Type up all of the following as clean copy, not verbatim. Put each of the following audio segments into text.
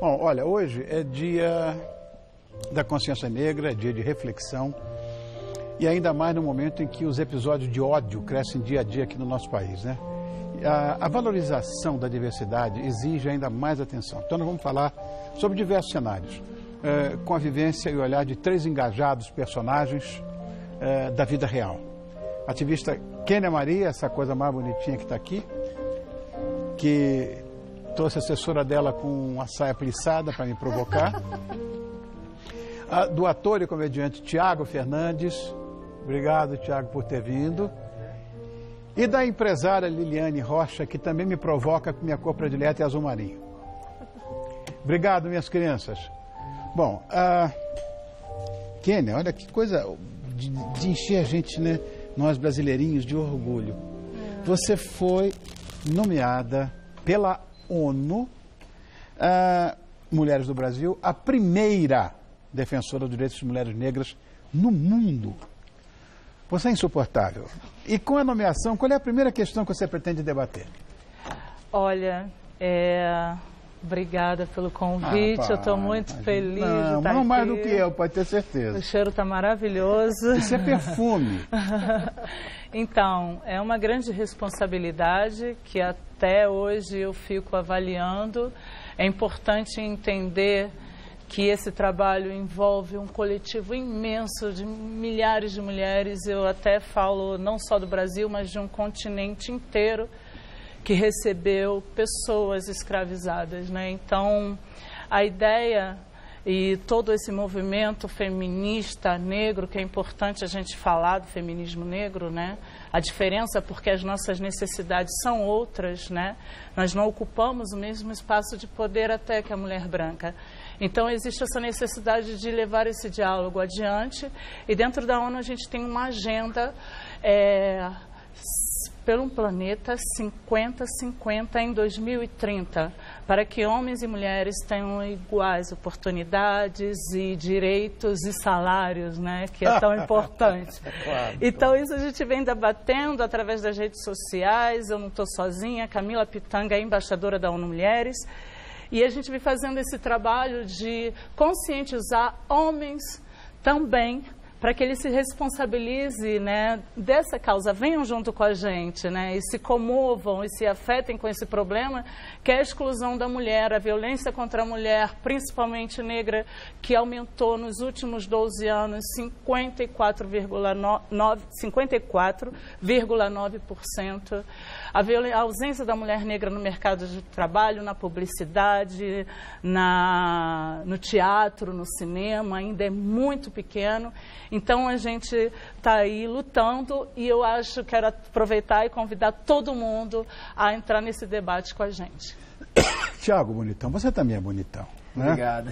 Bom, olha, hoje é dia da consciência negra, é dia de reflexão, e ainda mais no momento em que os episódios de ódio crescem dia a dia aqui no nosso país, né? A valorização da diversidade exige ainda mais atenção. Então nós vamos falar sobre diversos cenários, com a vivência e o olhar de 3 engajados personagens da vida real. A ativista Kênia Maria, essa coisa mais bonitinha que está aqui, que trouxe a assessora dela com uma saia plissada para me provocar. Do ator e comediante Tiago Fernandes. Obrigado, Tiago, por ter vindo. E da empresária Liliane Rocha, que também me provoca com minha cor predileta é azul marinho. Obrigado, minhas crianças. Bom, Kênia, olha que coisa de encher a gente, né, nós brasileirinhos, de orgulho. Você foi nomeada pela ONU, Mulheres do Brasil, a primeira defensora dos direitos das mulheres negras no mundo. Você é insuportável. E com a nomeação, qual é a primeira questão que você pretende debater? Olha, obrigada pelo convite, eu estou muito feliz de estar aqui. Não mais do que eu, pode ter certeza. O cheiro está maravilhoso. Isso é perfume. Então, é uma grande responsabilidade que até hoje eu fico avaliando. É importante entender que esse trabalho envolve um coletivo imenso de milhares de mulheres, eu até falo não só do Brasil, mas de um continente inteiro que recebeu pessoas escravizadas, né? Então, a ideia e todo esse movimento feminista negro, que é importante a gente falar do feminismo negro, né? A diferença porque as nossas necessidades são outras, né? Nós não ocupamos o mesmo espaço de poder até que a mulher branca. Então, existe essa necessidade de levar esse diálogo adiante. E dentro da ONU a gente tem uma agenda pelo planeta 50-50 em 2030, para que homens e mulheres tenham iguais oportunidades e direitos e salários, né, que é tão importante. Claro. Então, isso a gente vem debatendo através das redes sociais. Eu não estou sozinha, Camila Pitanga é embaixadora da ONU Mulheres. E a gente vem fazendo esse trabalho de conscientizar homens também, para que eles se responsabilizem, né, dessa causa, venham junto com a gente, né, e se comovam e se afetem com esse problema, que é a exclusão da mulher, a violência contra a mulher, principalmente negra, que aumentou nos últimos 12 anos 54,9%. A ausência da mulher negra no mercado de trabalho, na publicidade, no teatro, no cinema, ainda é muito pequeno. Então, a gente está aí lutando e eu quero aproveitar e convidar todo mundo a entrar nesse debate com a gente. Tiago, bonitão, você também é bonitão, né? Obrigado.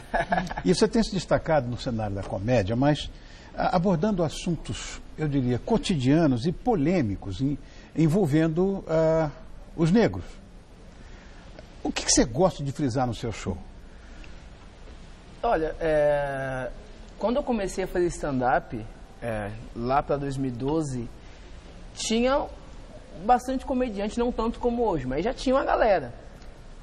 E você tem se destacado no cenário da comédia, mas abordando assuntos, eu diria, cotidianos e polêmicos, envolvendo os negros. O que você gosta de frisar no seu show? Olha, quando eu comecei a fazer stand-up, lá para 2012, tinha bastante comediante, não tanto como hoje, mas já tinha uma galera.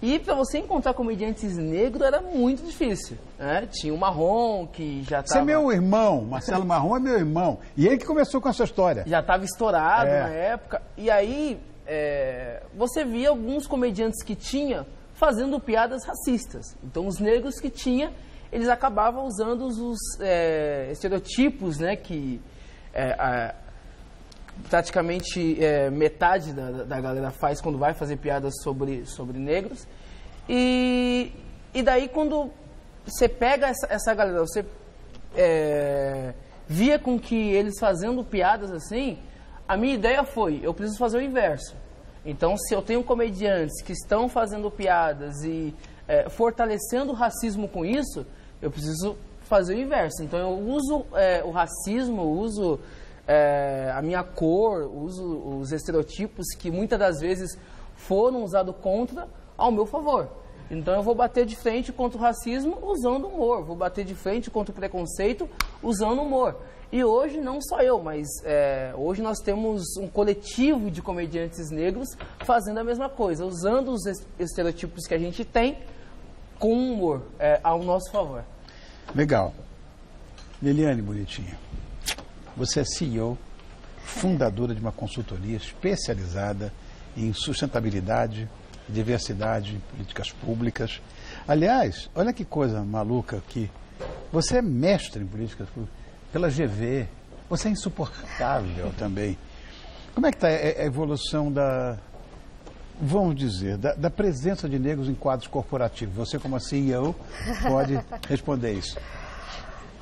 E para você encontrar comediantes negros era muito difícil, né? Tinha o Marrom, que já estava... Você é meu irmão, Marcelo Marrom é meu irmão. E ele que começou com essa história. Já estava estourado na época. E aí, você via alguns comediantes que tinha fazendo piadas racistas. Então, os negros que tinha, eles acabavam usando os estereotipos, né, que praticamente metade da galera faz quando vai fazer piadas sobre negros. E daí, quando você pega essa galera, você via com que eles fazendo piadas assim, a minha ideia foi, eu preciso fazer o inverso. Então, se eu tenho comediantes que estão fazendo piadas e fortalecendo o racismo com isso, eu preciso fazer o inverso. Então, eu uso o racismo, uso a minha cor, uso os estereotipos que muitas das vezes foram usados contra ao meu favor. Então, eu vou bater de frente contra o racismo usando humor, vou bater de frente contra o preconceito usando humor. E hoje, não só eu, mas hoje nós temos um coletivo de comediantes negros fazendo a mesma coisa, usando os estereotipos que a gente tem com humor, ao nosso favor. Legal. Liliane Bonitinho, você é CEO, fundadora de uma consultoria especializada em sustentabilidade, diversidade, políticas públicas. Aliás, olha que coisa maluca aqui. Você é mestre em políticas públicas pela GV. Você é insuportável também. Como é que está a evolução vamos dizer, da presença de negros em quadros corporativos? Você, como a CEO, pode responder isso.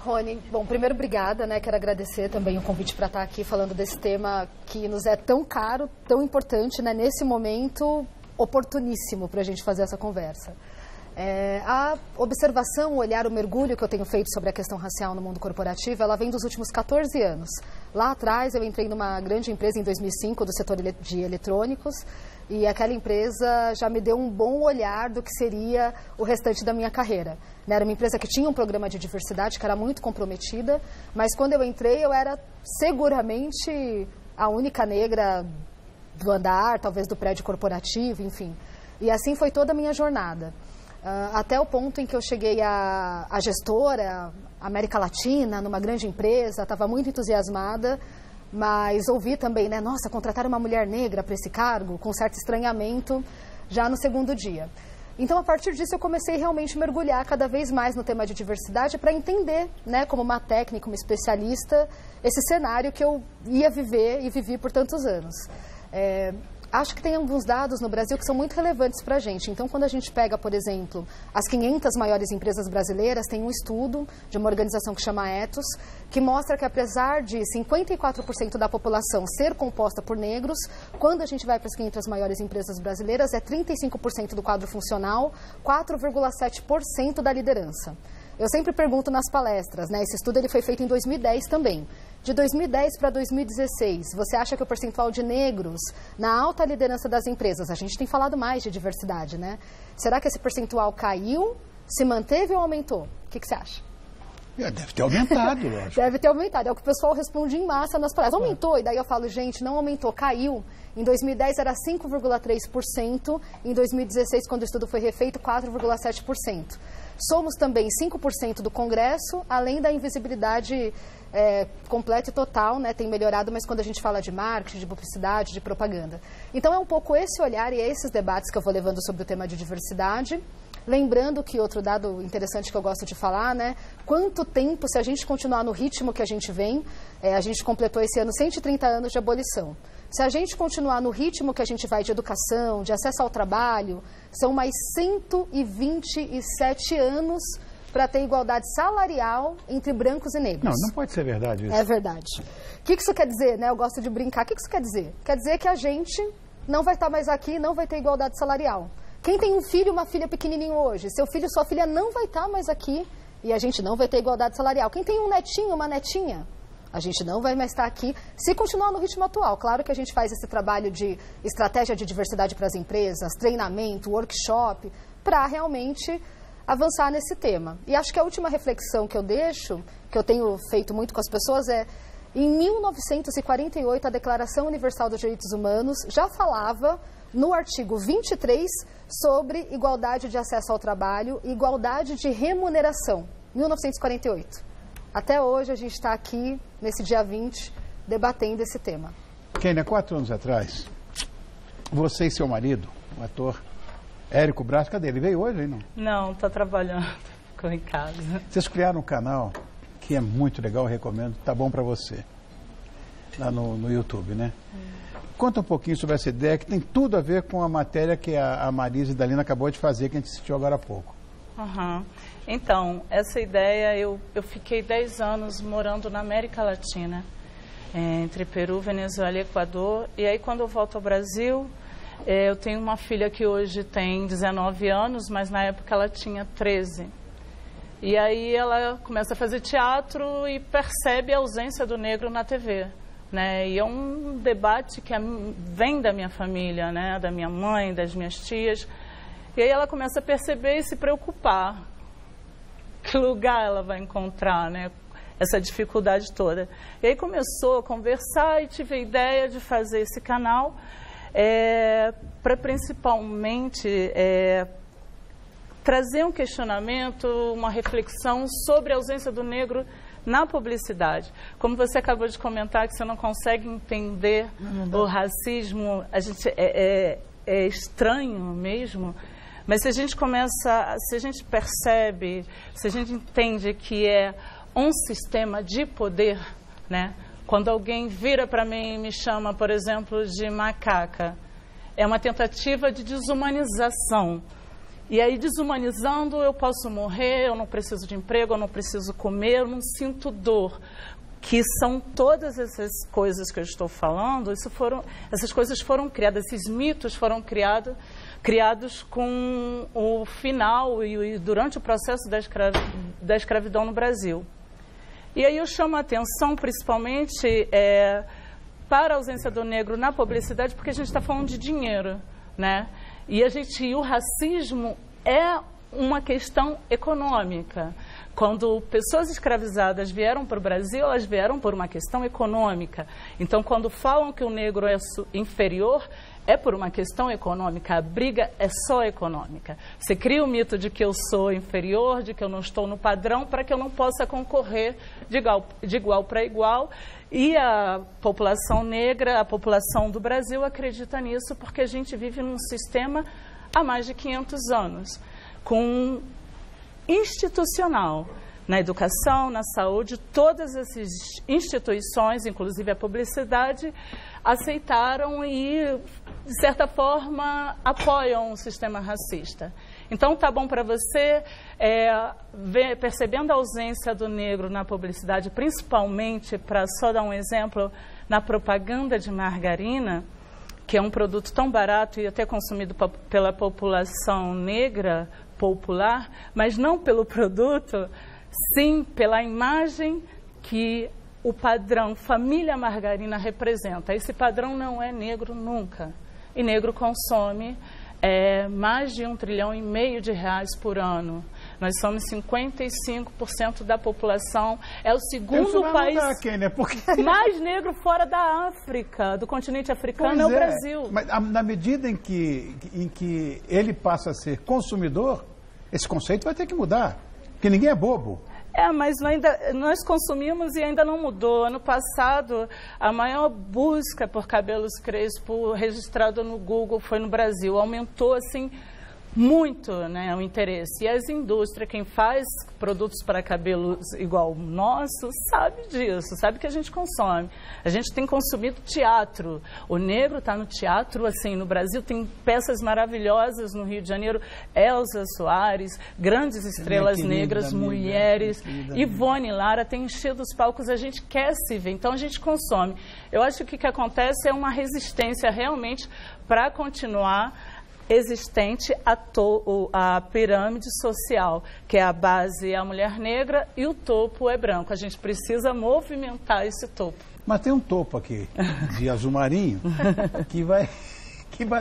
Rony, bom, primeiro, obrigada, né? Quero agradecer também o convite para estar aqui falando desse tema que nos é tão caro, tão importante, né? Nesse momento oportuníssimo para a gente fazer essa conversa. A observação, o olhar, o mergulho que eu tenho feito sobre a questão racial no mundo corporativo, ela vem dos últimos 14 anos. Lá atrás, eu entrei numa grande empresa em 2005 do setor de eletrônicos e aquela empresa já me deu um bom olhar do que seria o restante da minha carreira. Era uma empresa que tinha um programa de diversidade, que era muito comprometida, mas quando eu entrei, eu era seguramente a única negra do andar, talvez do prédio corporativo, enfim. E assim foi toda a minha jornada. Até o ponto em que eu cheguei a gestora, América Latina, numa grande empresa, estava muito entusiasmada, mas ouvi também, né, nossa, contratar uma mulher negra para esse cargo, com certo estranhamento, já no segundo dia. Então, a partir disso, eu comecei realmente a mergulhar cada vez mais no tema de diversidade para entender, né, como uma técnica, uma especialista, esse cenário que eu ia viver e vivi por tantos anos. Acho que tem alguns dados no Brasil que são muito relevantes para a gente. Então, quando a gente pega, por exemplo, as 500 maiores empresas brasileiras, tem um estudo de uma organização que chama Ethos, que mostra que apesar de 54% da população ser composta por negros, quando a gente vai para as 500 maiores empresas brasileiras, é 35% do quadro funcional, 4,7% da liderança. Eu sempre pergunto nas palestras, né? Esse estudo ele foi feito em 2010 também. De 2010 para 2016, você acha que o percentual de negros na alta liderança das empresas, a gente tem falado mais de diversidade, né? Será que esse percentual caiu, se manteve ou aumentou? O que você acha? Deve ter aumentado, lógico. Deve ter aumentado, é o que o pessoal responde em massa nas palestras. Aumentou, e daí eu falo, gente, não aumentou, caiu. Em 2010 era 5,3%, em 2016, quando o estudo foi refeito, 4,7%. Somos também 5% do Congresso, além da invisibilidade completa e total, né, tem melhorado, mas quando a gente fala de marketing, de publicidade, de propaganda. Então é um pouco esse olhar e esses debates que eu vou levando sobre o tema de diversidade. Lembrando que outro dado interessante que eu gosto de falar, né? Quanto tempo, se a gente continuar no ritmo que a gente vem, a gente completou esse ano 130 anos de abolição. Se a gente continuar no ritmo que a gente vai de educação, de acesso ao trabalho, são mais 127 anos para ter igualdade salarial entre brancos e negros. Não pode ser verdade isso. É verdade. O que isso quer dizer, né? Eu gosto de brincar. O que isso quer dizer? Quer dizer que a gente não vai estar mais aqui, não vai ter igualdade salarial. Quem tem um filho e uma filha pequenininho hoje, seu filho e sua filha não vai estar mais aqui e a gente não vai ter igualdade salarial. Quem tem um netinho, uma netinha, a gente não vai mais estar aqui se continuar no ritmo atual. Claro que a gente faz esse trabalho de estratégia de diversidade para as empresas, treinamento, workshop, para realmente avançar nesse tema. E acho que a última reflexão que eu deixo, que eu tenho feito muito com as pessoas, em 1948, a Declaração Universal dos Direitos Humanos já falava, no artigo 23, sobre igualdade de acesso ao trabalho e igualdade de remuneração, 1948. Até hoje a gente está aqui, nesse dia 20, debatendo esse tema. Kênia, 4 anos atrás, você e seu marido, o ator Érico Braz, cadê? Ele veio hoje, hein? Não, está trabalhando, ficou em casa. Vocês criaram um canal que é muito legal, eu recomendo, tá bom para você, lá no YouTube, né? Conta um pouquinho sobre essa ideia, que tem tudo a ver com a matéria que a Marisa e a Dalina acabou de fazer, que a gente assistiu agora há pouco. Uhum. Então, essa ideia, eu fiquei 10 anos morando na América Latina, entre Peru, Venezuela e Equador. E aí, quando eu volto ao Brasil, eu tenho uma filha que hoje tem 19 anos, mas na época ela tinha 13. E aí ela começa a fazer teatro e percebe a ausência do negro na TV. Né? E é um debate que vem da minha família, né? Da minha mãe, das minhas tias. E aí ela começa a perceber e se preocupar. Que lugar ela vai encontrar, né? Essa dificuldade toda. E aí começou a conversar e tive a ideia de fazer esse canal para principalmente trazer um questionamento, uma reflexão sobre a ausência do negro na publicidade. Como você acabou de comentar, que você não consegue entender o racismo, a gente é estranho mesmo, mas se a gente se a gente percebe, se a gente entende que é um sistema de poder, né? Quando alguém vira para mim e me chama, por exemplo, de macaca, é uma tentativa de desumanização. E aí, desumanizando, eu posso morrer, eu não preciso de emprego, eu não preciso comer, eu não sinto dor. Que são todas essas coisas que eu estou falando, essas coisas foram criadas, esses mitos foram criados com o final e durante o processo da escravidão no Brasil. E aí eu chamo a atenção, principalmente, para a ausência do negro na publicidade, porque a gente está falando de dinheiro, né? E o racismo é uma questão econômica. Quando pessoas escravizadas vieram para o Brasil, elas vieram por uma questão econômica. Então, quando falam que o negro é inferior, é por uma questão econômica. A briga é só econômica. Você cria o mito de que eu sou inferior, de que eu não estou no padrão, para que eu não possa concorrer de igual para igual. E a população negra, a população do Brasil acredita nisso porque a gente vive num sistema há mais de 500 anos, com institucional, na educação, na saúde, todas essas instituições, inclusive a publicidade, aceitaram e, de certa forma, apoiam o sistema racista. Então, tá bom para você, percebendo a ausência do negro na publicidade, principalmente, para só dar um exemplo, na propaganda de margarina, que é um produto tão barato e até consumido pela população negra popular, mas não pelo produto, sim pela imagem que o padrão família margarina representa. Esse padrão não é negro nunca. E negro consome mais de 1,5 trilhão de reais por ano. Nós somos 55% da população. É o segundo país mais negro fora da África, do continente africano, é o Brasil. Mas na medida em que ele passa a ser consumidor, esse conceito vai ter que mudar, porque ninguém é bobo. Mas nós consumimos e ainda não mudou. Ano passado, a maior busca por cabelos crespos registrada no Google foi no Brasil. Aumentou, assim, muito, né, o interesse. E as indústrias, quem faz produtos para cabelos igual o nosso, sabe disso, sabe que a gente consome. A gente tem consumido teatro. O negro está no teatro, assim, no Brasil tem peças maravilhosas no Rio de Janeiro. Elza Soares, grandes estrelas negras, mulheres. Ivone Lara tem enchido os palcos, a gente quer se ver, então a gente consome. Eu acho que o que acontece é uma resistência realmente para continuar existente a pirâmide social, que é a base é a mulher negra e o topo é branco. A gente precisa movimentar esse topo. Mas tem um topo aqui, de azul marinho, que vai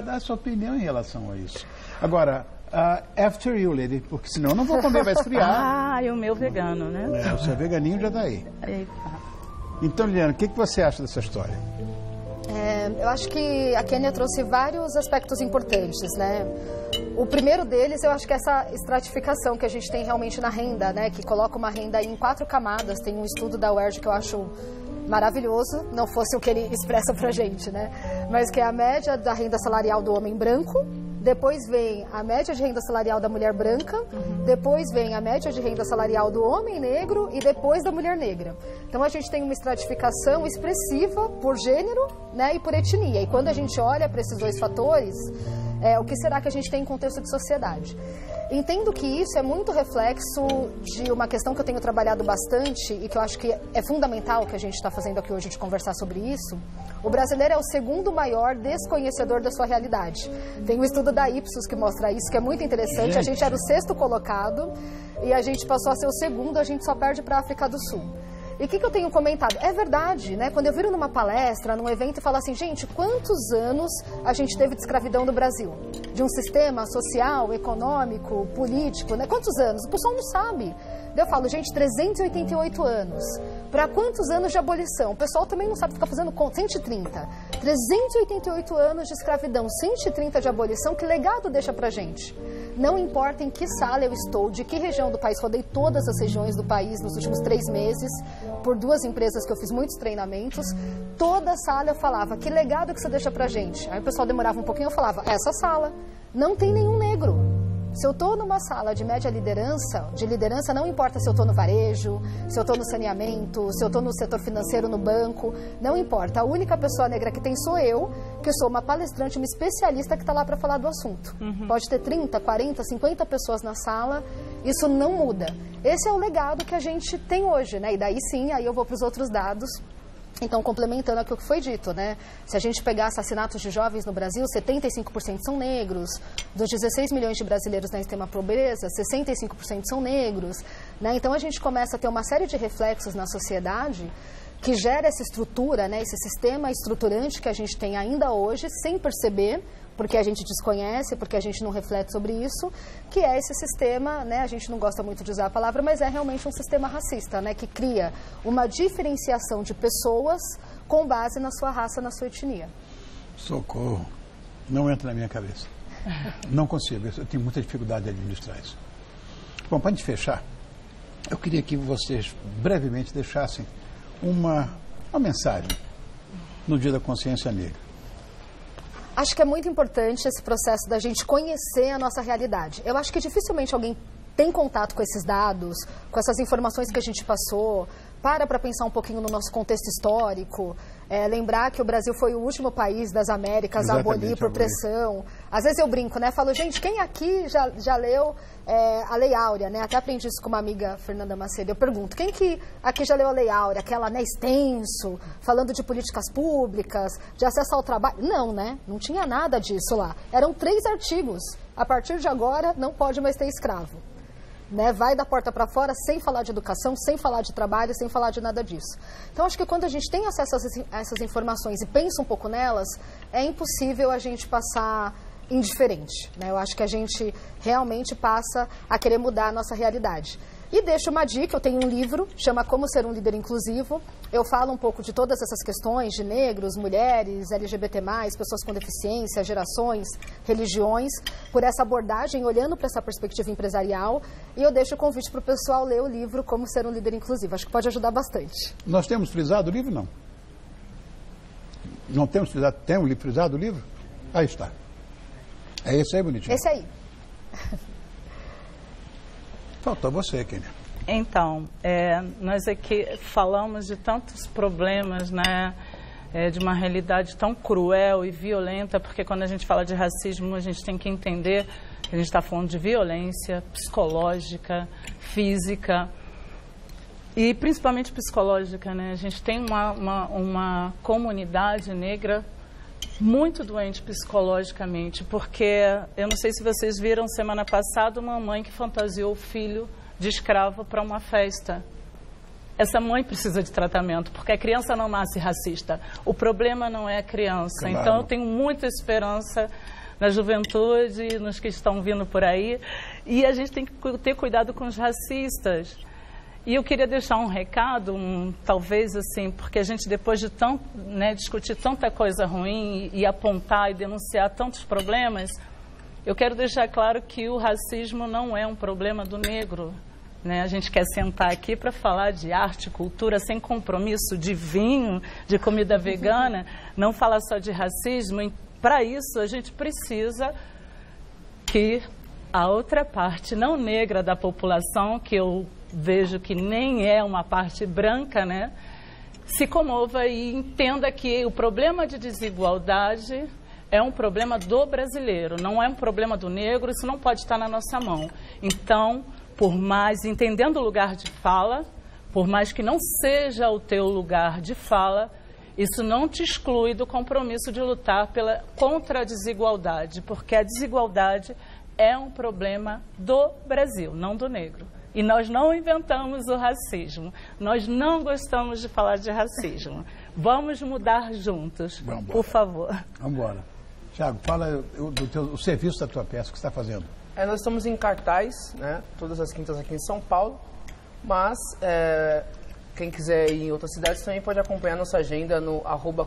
dar a sua opinião em relação a isso. Agora, after you, lady, porque senão eu não vou comer, vai esfriar. E o meu vegano, né? O seu veganinho já está aí. Eita. Então, Liliana, o que você acha dessa história? Eu acho que a Kênia trouxe vários aspectos importantes, né? O primeiro deles, eu acho que é essa estratificação que a gente tem realmente na renda, né? Que coloca uma renda em 4 camadas. Tem um estudo da UERJ que eu acho maravilhoso, não fosse o que ele expressa pra gente, né? Mas que é a média da renda salarial do homem branco, depois vem a média de renda salarial da mulher branca, depois vem a média de renda salarial do homem negro e depois da mulher negra. Então a gente tem uma estratificação expressiva por gênero, né, e por etnia. E quando a gente olha para esses dois fatores, o que será que a gente tem em contexto de sociedade? Entendo que isso é muito reflexo de uma questão que eu tenho trabalhado bastante e que eu acho que é fundamental que a gente está fazendo aqui hoje de conversar sobre isso. O brasileiro é o segundo maior desconhecedor da sua realidade. Tem um estudo da Ipsos que mostra isso, que é muito interessante. A gente era o 6º colocado e a gente passou a ser o 2º, a gente só perde para a África do Sul. E o que eu tenho comentado? É verdade, né? Quando eu viro numa palestra, num evento e falo assim, gente, quantos anos a gente teve de escravidão no Brasil? De um sistema social, econômico, político, né? Quantos anos? O pessoal não sabe. Eu falo, gente, 388 anos. Para quantos anos de abolição? O pessoal também não sabe ficar fazendo conta. 130. 388 anos de escravidão, 130 de abolição, que legado deixa pra gente? Não importa em que sala eu estou, de que região do país, rodei todas as regiões do país nos últimos 3 meses, por 2 empresas que eu fiz muitos treinamentos, toda sala eu falava, que legado que você deixa pra gente? Aí o pessoal demorava um pouquinho, eu falava, essa sala não tem nenhum negro. Se eu estou numa sala de média liderança, não importa se eu estou no varejo, se eu estou no saneamento, se eu estou no setor financeiro, no banco, não importa. A única pessoa negra que tem sou eu, que sou uma palestrante, uma especialista que está lá para falar do assunto. Pode ter 30, 40, 50 pessoas na sala, isso não muda. Esse é o legado que a gente tem hoje, né? E daí sim, aí eu vou para os outros dados. Então, complementando aquilo que foi dito, né? Se a gente pegar assassinatos de jovens no Brasil, 75% são negros. Dos 16 milhões de brasileiros na extrema pobreza, 65% são negros, né? Então, a gente começa a ter uma série de reflexos na sociedade que gera essa estrutura, né? Esse sistema estruturante que a gente tem ainda hoje, sem perceber, porque a gente desconhece, porque a gente não reflete sobre isso, que é esse sistema, né, a gente não gosta muito de usar a palavra, mas é realmente um sistema racista, né, que cria uma diferenciação de pessoas com base na sua raça, na sua etnia. Socorro, não entra na minha cabeça. Não consigo, eu tenho muita dificuldade de administrar isso. Bom, para a gente fechar, eu queria que vocês brevemente deixassem uma mensagem no Dia da Consciência Negra. Acho que é muito importante esse processo da gente conhecer a nossa realidade. Eu acho que dificilmente alguém tem contato com esses dados, com essas informações que a gente passou, para pensar um pouquinho no nosso contexto histórico, lembrar que o Brasil foi o último país das Américas a abolir por pressão. Às vezes eu brinco, né? Falo, gente, quem aqui já leu a Lei Áurea, né? Até aprendi isso com uma amiga, Fernanda Macedo. Eu pergunto, quem que aqui já leu a Lei Áurea? Aquela, né, extenso, falando de políticas públicas, de acesso ao trabalho? Não, né? Não tinha nada disso lá. Eram 3 artigos. A partir de agora, não pode mais ter escravo. Né, vai da porta para fora sem falar de educação, sem falar de trabalho, sem falar de nada disso. Então, acho que quando a gente tem acesso a essas informações e pensa um pouco nelas, é impossível a gente passar indiferente. Né? Eu acho que a gente realmente passa a querer mudar a nossa realidade. E deixo uma dica, eu tenho um livro, chama Como Ser um Líder Inclusivo. Eu falo um pouco de todas essas questões de negros, mulheres, LGBT+, pessoas com deficiência, gerações, religiões, por essa abordagem, olhando para essa perspectiva empresarial. E eu deixo o convite para o pessoal ler o livro Como Ser um Líder Inclusivo. Acho que pode ajudar bastante. Nós temos frisado o livro, não? Não temos frisado? Tem um livro frisado o livro? Aí está. É esse aí, bonitinho? Esse aí. Faltou você, Kênia. Então, nós aqui falamos de tantos problemas, né, de uma realidade tão cruel e violenta, porque quando a gente fala de racismo, a gente tem que entender que a gente está falando de violência psicológica, física e principalmente psicológica, né? A gente tem uma comunidade negra muito doente psicologicamente, porque eu não sei se vocês viram semana passada uma mãe que fantasiou o filho de escravo para uma festa. Essa mãe precisa de tratamento, porque a criança não nasce racista. O problema não é a criança. Claro. Então eu tenho muita esperança na juventude, nos que estão vindo por aí, e a gente tem que ter cuidado com os racistas. E eu queria deixar um recado, talvez assim, porque a gente depois de tanto, né, discutir tanta coisa ruim e apontar e denunciar tantos problemas, eu quero deixar claro que o racismo não é um problema do negro. Né? A gente quer sentar aqui para falar de arte, cultura, sem compromisso, de vinho, de comida vegana, não falar só de racismo. Para isso, a gente precisa que a outra parte não negra da população, que eu vejo que nem é uma parte branca, né, se comova e entenda que o problema de desigualdade é um problema do brasileiro, não é um problema do negro, isso não pode estar na nossa mão. Então, por mais, entendendo o lugar de fala, por mais que não seja o teu lugar de fala, isso não te exclui do compromisso de lutar contra a desigualdade, porque a desigualdade é um problema do Brasil, não do negro. E nós não inventamos o racismo. Nós não gostamos de falar de racismo. Vamos mudar juntos, por favor. Vamos embora. Thiago, fala do serviço da tua peça, o que você está fazendo. Nós estamos em cartaz, né, todas as quintas aqui em São Paulo, mas quem quiser ir em outras cidades também pode acompanhar nossa agenda no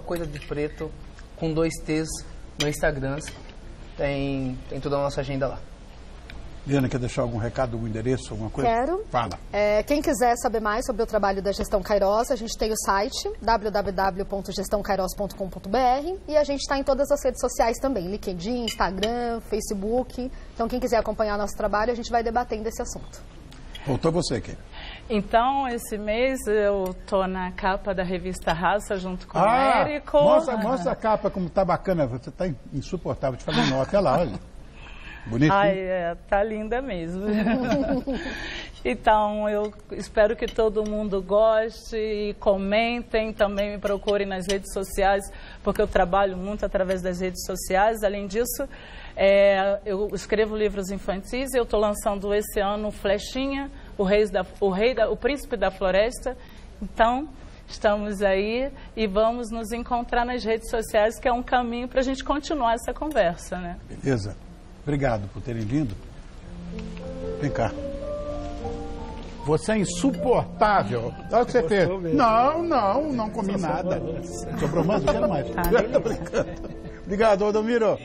@coisadepreto, com 2 T's no Instagram. Tem toda a nossa agenda lá. Liana, quer deixar algum recado, algum endereço, alguma coisa? Quero. Fala. Quem quiser saber mais sobre o trabalho da Gestão Kairos, a gente tem o site www.gestãokairos.com.br e a gente está em todas as redes sociais também, LinkedIn, Instagram, Facebook. Então, quem quiser acompanhar nosso trabalho, a gente vai debatendo esse assunto. Voltou você, Keila. Então, esse mês eu tô na capa da revista Raça junto com o Érico. Mostra a capa como tá bacana. Você tá insuportável de fazer nota. Olha lá, olha. Bonito. Ai, tá linda mesmo. Então, eu espero que todo mundo goste e comentem, também me procurem nas redes sociais, porque eu trabalho muito através das redes sociais. Além disso, eu escrevo livros infantis e eu estou lançando esse ano Flechinha, o Príncipe da Floresta. Então, estamos aí e vamos nos encontrar nas redes sociais, que é um caminho para a gente continuar essa conversa, né? Beleza. Obrigado por terem vindo. Vem cá. Você é insuportável. Olha o que você fez. Não comi nada. Sobrou mais? Eu quero mais. Obrigado, Odomiro.